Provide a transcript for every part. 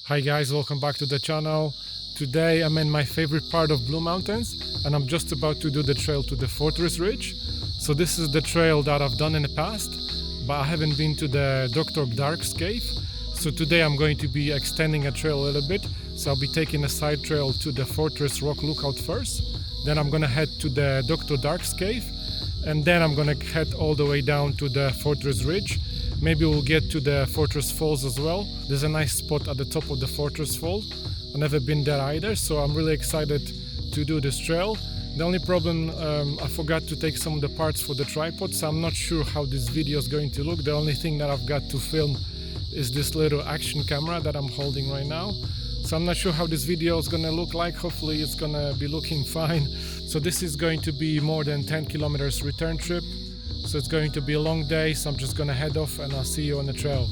Hi guys, welcome back to the channel. Today I'm in my favorite part of Blue Mountains and I'm just about to do the trail to the Fortress Ridge. So this is the trail that I've done in the past, but I haven't been to the Dr. Dark's cave. So today I'm going to be extending a trail a little bit. So I'll be taking a side trail to the Fortress Rock Lookout first. Then I'm gonna head to the Dr. Dark's cave. And then I'm gonna head all the way down to the Fortress Ridge. Maybe we'll get to the Fortress Falls as well. There's a nice spot at the top of the Fortress Falls. I've never been there either, so I'm really excited to do this trail. The only problem, I forgot to take some of the parts for the tripod, so I'm not sure how this video is going to look. The only thing that I've got to film is this little action camera that I'm holding right now. So I'm not sure how this video is gonna look like. Hopefully it's gonna be looking fine. So this is going to be more than 10 kilometers return trip. So it's going to be a long day, so I'm just gonna head off and I'll see you on the trail.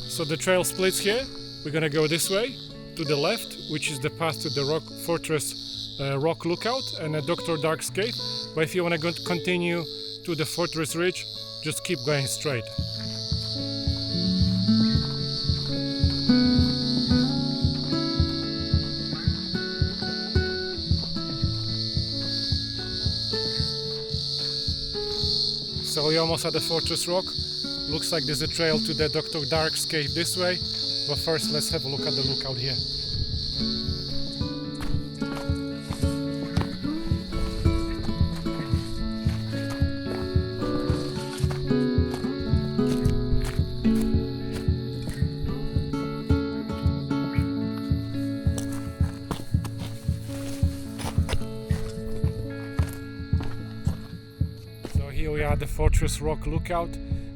So the trail splits here. We're gonna go this way to the left, which is the path to the Fortress Rock Lookout and Dr. Dark's cave. But if you want to continue to the Fortress Ridge, just keep going straight. So we're almost at the Fortress Rock. Looks like there's a trail to the Dr. Dark's cave this way, but first let's have a look at the lookout here. So here we are at the Fortress Rock Lookout.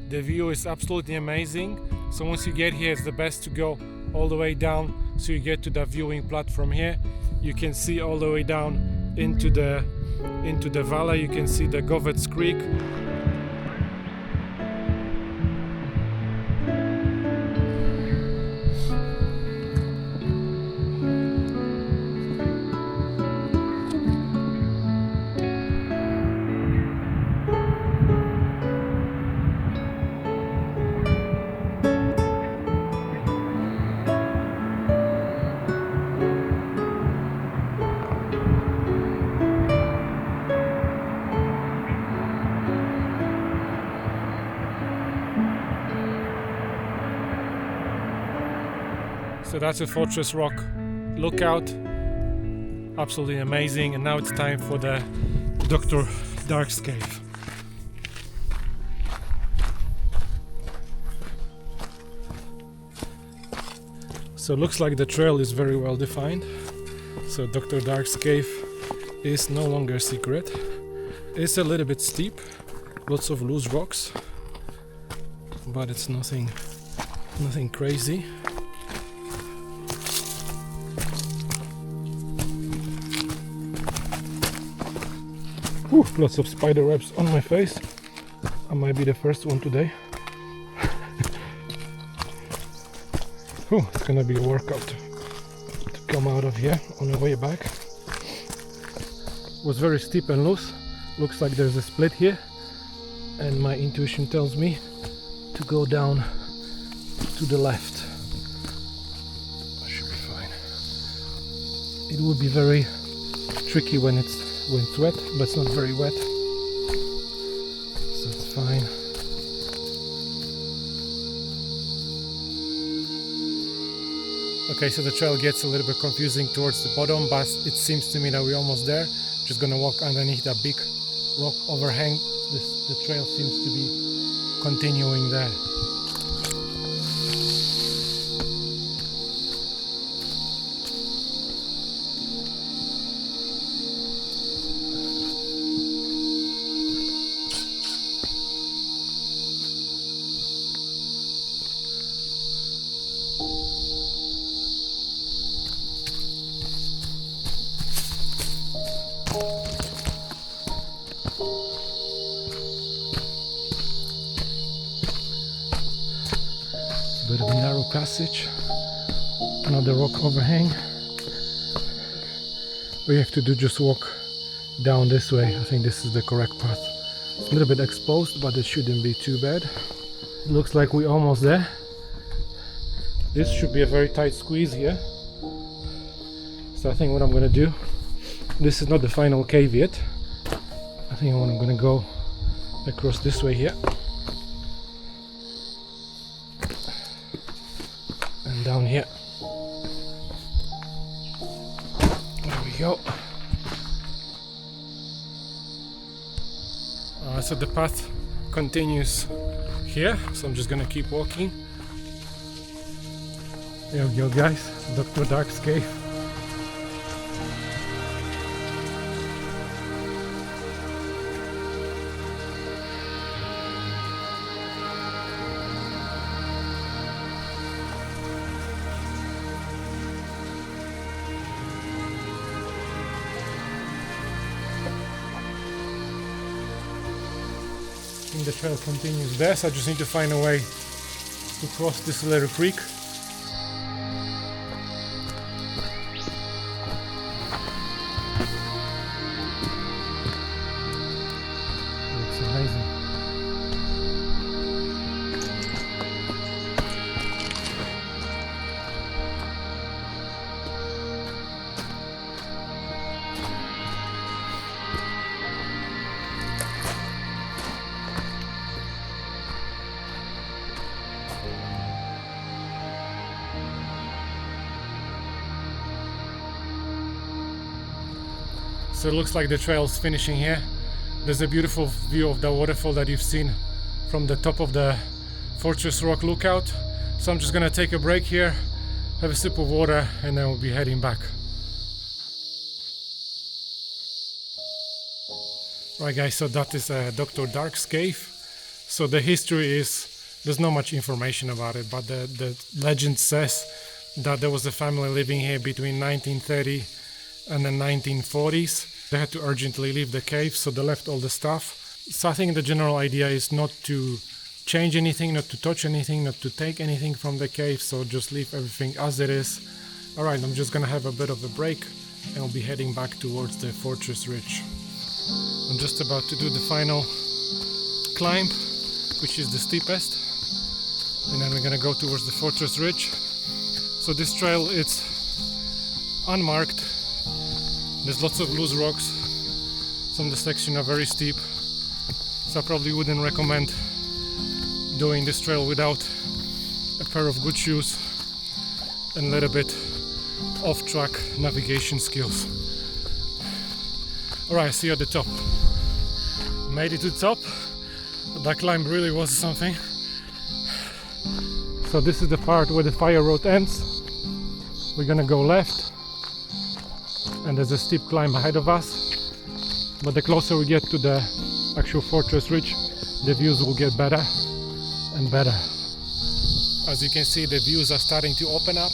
The view is absolutely amazing. So once you get here, it's the best to go all the way down. So you get to the viewing platform here. You can see all the way down into the valley. You can see the Govetts Creek. So that's the Fortress Rock Lookout. Absolutely amazing. And now it's time for the Dr. Dark's cave. So it looks like the trail is very well defined. So Dr. Dark's cave is no longer a secret. It's a little bit steep, lots of loose rocks, but it's nothing crazy. Whew, lots of spider webs on my face. I might be the first one today. Whew, it's gonna be a workout to come out of here on the way back. It was very steep and loose. Looks like there's a split here, and my intuition tells me to go down to the left. I should be fine. It will be very tricky when it's wet, but it's not very wet, so it's fine. Okay, so the trail gets a little bit confusing towards the bottom, but it seems to me that we're almost there. Just gonna walk underneath that big rock overhang. The trail seems to be continuing there. It's a bit of a narrow passage. Another rock overhang. All you have to do just walk down this way. I think this is the correct path. It's a little bit exposed, but it shouldn't be too bad. It looks like we're almost there. This should be a very tight squeeze here. So I think what I'm gonna do, this is not the final cave yet. I think I'm gonna go across this way here. And down here. There we go. So the path continues here, so I'm just gonna keep walking. There we go, guys, Dr. Dark's cave. And the trail continues there, so I just need to find a way to cross this little creek. Looks amazing. So it looks like the trail's finishing here. There's a beautiful view of the waterfall that you've seen from the top of the Fortress Rock lookout. So I'm just gonna take a break here, have a sip of water, and then we'll be heading back. Right guys, so that is Dr. Dark's cave. So the history is, there's not much information about it, but the legend says that there was a family living here between 1930 and the 1940s. They had to urgently leave the cave, so they left all the stuff. So I think the general idea is not to change anything, not to touch anything, not to take anything from the cave, so just leave everything as it is. Alright, I'm just gonna have a bit of a break and I'll be heading back towards the Fortress Ridge. I'm just about to do the final climb, which is the steepest, and then we're gonna go towards the Fortress Ridge. So this trail, it's unmarked. There's lots of loose rocks. Some of the sections are very steep, so I probably wouldn't recommend doing this trail without a pair of good shoes and a little bit off-track navigation skills. Alright, see you at the top. Made it to the top. That climb really was something. So this is the part where the fire road ends. We're gonna go left, and there's a steep climb ahead of us, but the closer we get to the actual Fortress Ridge, the views will get better and better. As you can see, the views are starting to open up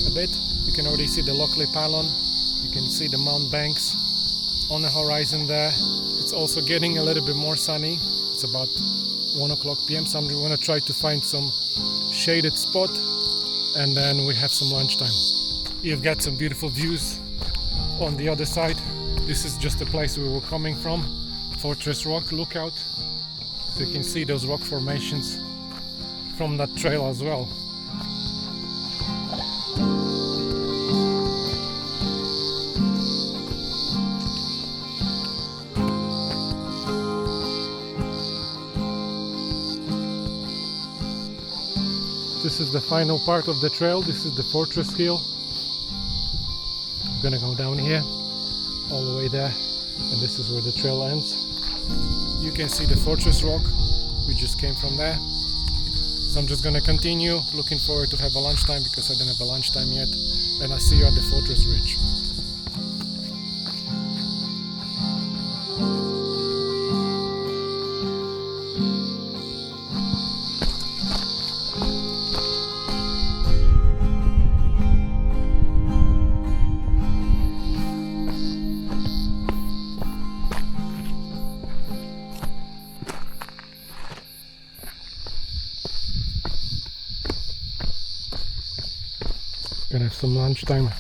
a bit. You can already see the Lockley Pylon, you can see the Mount Banks on the horizon there. It's also getting a little bit more sunny. It's about 1 o'clock p.m, so I'm going to try to find some shaded spot, and then we have some lunchtime. You've got some beautiful views on the other side. This is just the place we were coming from, Fortress Rock lookout. So you can see those rock formations from that trail as well. This is the final part of the trail. This is the Fortress Hill. I'm gonna go down here all the way there, and this is where the trail ends. You can see the Fortress Rock. We just came from there. So I'm just gonna continue. Looking forward to have a lunchtime because I don't have a lunchtime yet. And I'll see you at the Fortress Ridge. have some lunchtime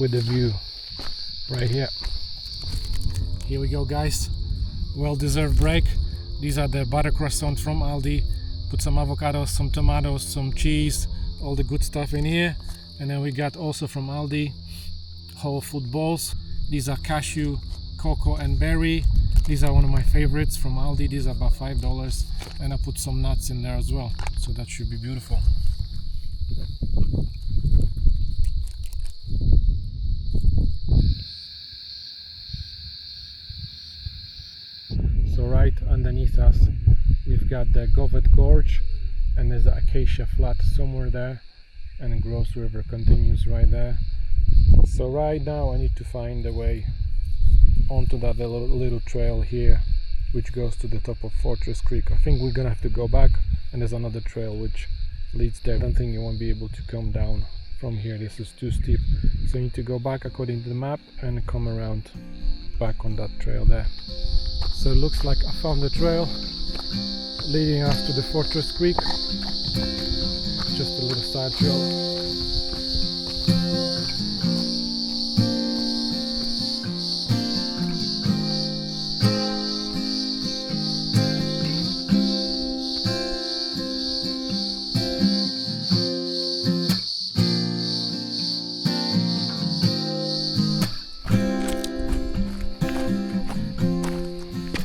with the view right here. Here we go, guys. Well-deserved break. These are the butter croissants from Aldi. Put some avocados, some tomatoes, some cheese, all the good stuff in here. And then we got also from Aldi whole food balls. These are cashew, cocoa and berry. These are one of my favorites from Aldi. These are about $5, and I put some nuts in there as well, so that should be beautiful. So right underneath us we've got the Govet Gorge, and there's the Acacia Flat somewhere there, and the Grose River continues right there. So right now I need to find a way onto that little trail here which goes to the top of Fortress Creek. I think we're gonna have to go back, and there's another trail which leads there. I don't think you won't be able to come down from here, this is too steep, so you need to go back according to the map and come around back on that trail there. So it looks like I found the trail leading us to the Fortress Creek, just a little side trail.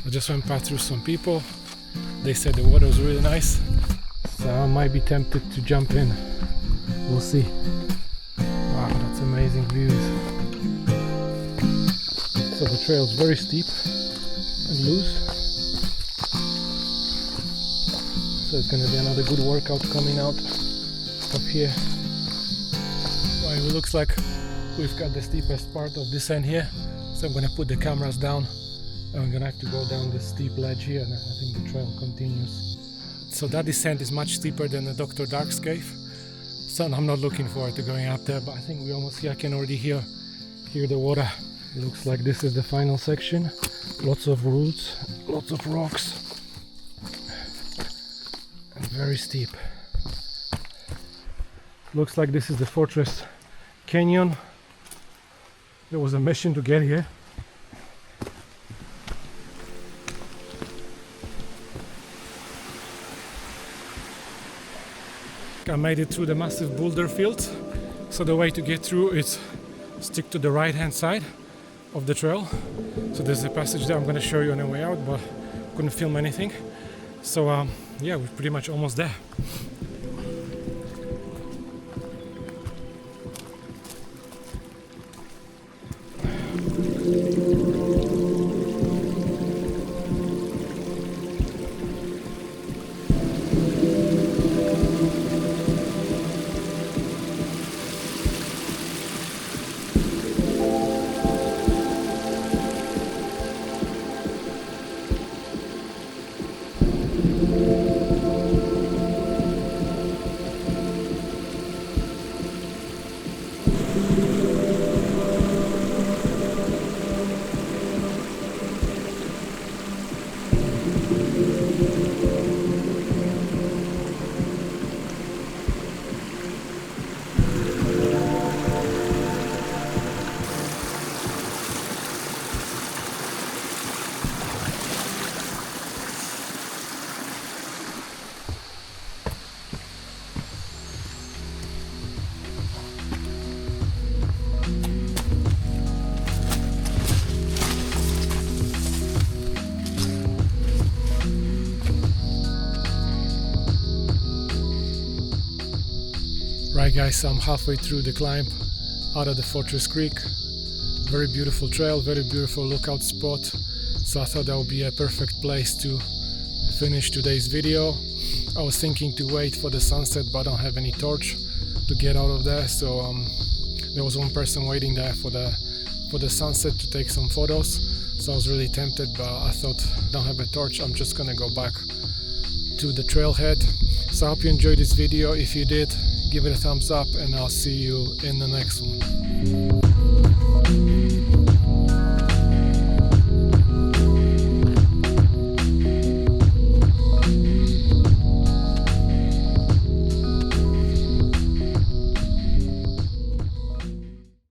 I just went past through some people. They said the water was really nice, so I might be tempted to jump in. We'll see. Wow, that's amazing views. So the trail is very steep and loose, so it's going to be another good workout coming out up here. Well, it looks like we've got the steepest part of this end here, so I'm going to put the cameras down. And we're gonna have to go down this steep ledge here, and I think the trail continues. So that descent is much steeper than the Dr. Dark's cave, so I'm not looking forward to going up there, but I think we almost here. I can already hear the water. It looks like this is the final section. Lots of roots, lots of rocks, and very steep. Looks like this is the Fortress Canyon. There was a mission to get here. I made it through the massive boulder field, so the way to get through is stick to the right hand side of the trail. So there's a passage there I'm going to show you on the way out, but couldn't film anything. So yeah, we're pretty much almost there. Right guys, I'm halfway through the climb out of the Fortress Creek. Very beautiful trail, very beautiful lookout spot. So I thought that would be a perfect place to finish today's video. I was thinking to wait for the sunset, but I don't have any torch to get out of there. So there was one person waiting there for the sunset to take some photos. So I was really tempted, but I thought I don't have a torch. I'm just gonna go back to the trailhead. So I hope you enjoyed this video. If you did, give it a thumbs up, and I'll see you in the next one.